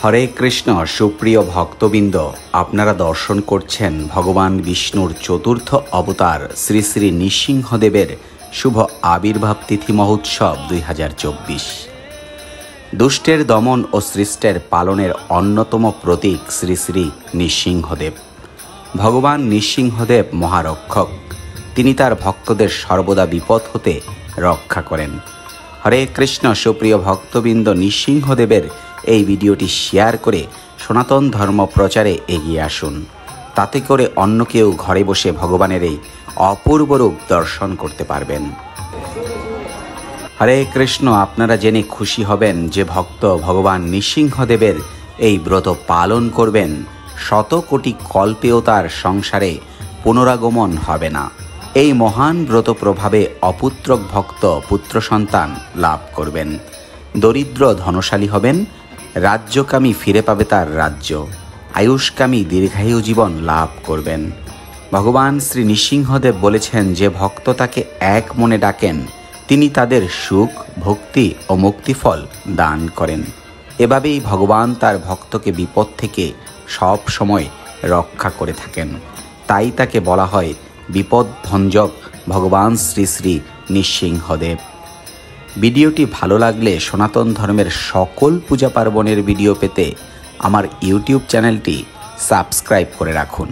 হরে কৃষ্ণ। সুপ্রিয় ভক্তবৃন্দ, আপনারা দর্শন করছেন ভগবান বিষ্ণুর চতুর্থ অবতার শ্রী শ্রী নৃসিংহদেবের শুভ আবির্ভাব তিথি মহোৎসব 2024। দুষ্টের দমন ও সৃষ্টের পালনের অন্যতম প্রতীক শ্রী শ্রী নৃসিংহদেব। ভগবান নৃসিংহদেব মহারক্ষক। তিনি তার ভক্তদের সর্বদা বিপদ হতে রক্ষা করেন। হরে কৃষ্ণ। সুপ্রিয় ভক্তবৃন্দ, নৃসিংহদেবের এই ভিডিওটি শেয়ার করে সনাতন ধর্ম প্রচারে এগিয়ে আসুন। তাতে করে অন্য কেউ ঘরে বসে ভগবানের এই অপূর্ব রূপ দর্শন করতে পারবেন। হরে কৃষ্ণ। আপনারা জেনে খুশি হবেন যে ভক্ত ভগবান নৃসিংহদেবের এই ব্রত পালন করবেন, শত কোটি কল্পেও তার সংসারে পুনরাগমন হবে না। এই মহান ব্রত প্রভাবে অপুত্রক ভক্ত পুত্র সন্তান লাভ করবেন, দরিদ্র ধনশালী হবেন, রাজ্যকামী ফিরে পাবে তার রাজ্য, আয়ুষ্কামী দীর্ঘায়ু জীবন লাভ করবেন। ভগবান শ্রী নৃসিংহদেব বলেছেন, যে ভক্ত তাকে এক মনে ডাকেন তিনি তাদের সুখ, ভক্তি ও মুক্তিফল দান করেন। এভাবেই ভগবান তার ভক্তকে বিপদ থেকে সব সময় রক্ষা করে থাকেন। তাই তাকে বলা হয় বিপদ ভঞ্জক ভগবান শ্রী শ্রী নৃসিংহদেব। ভিডিওটি ভালো লাগলে সনাতন ধর্মের সকল পূজা পার্বণের ভিডিও পেতে আমার ইউটিউব চ্যানেলটি সাবস্ক্রাইব করে রাখুন।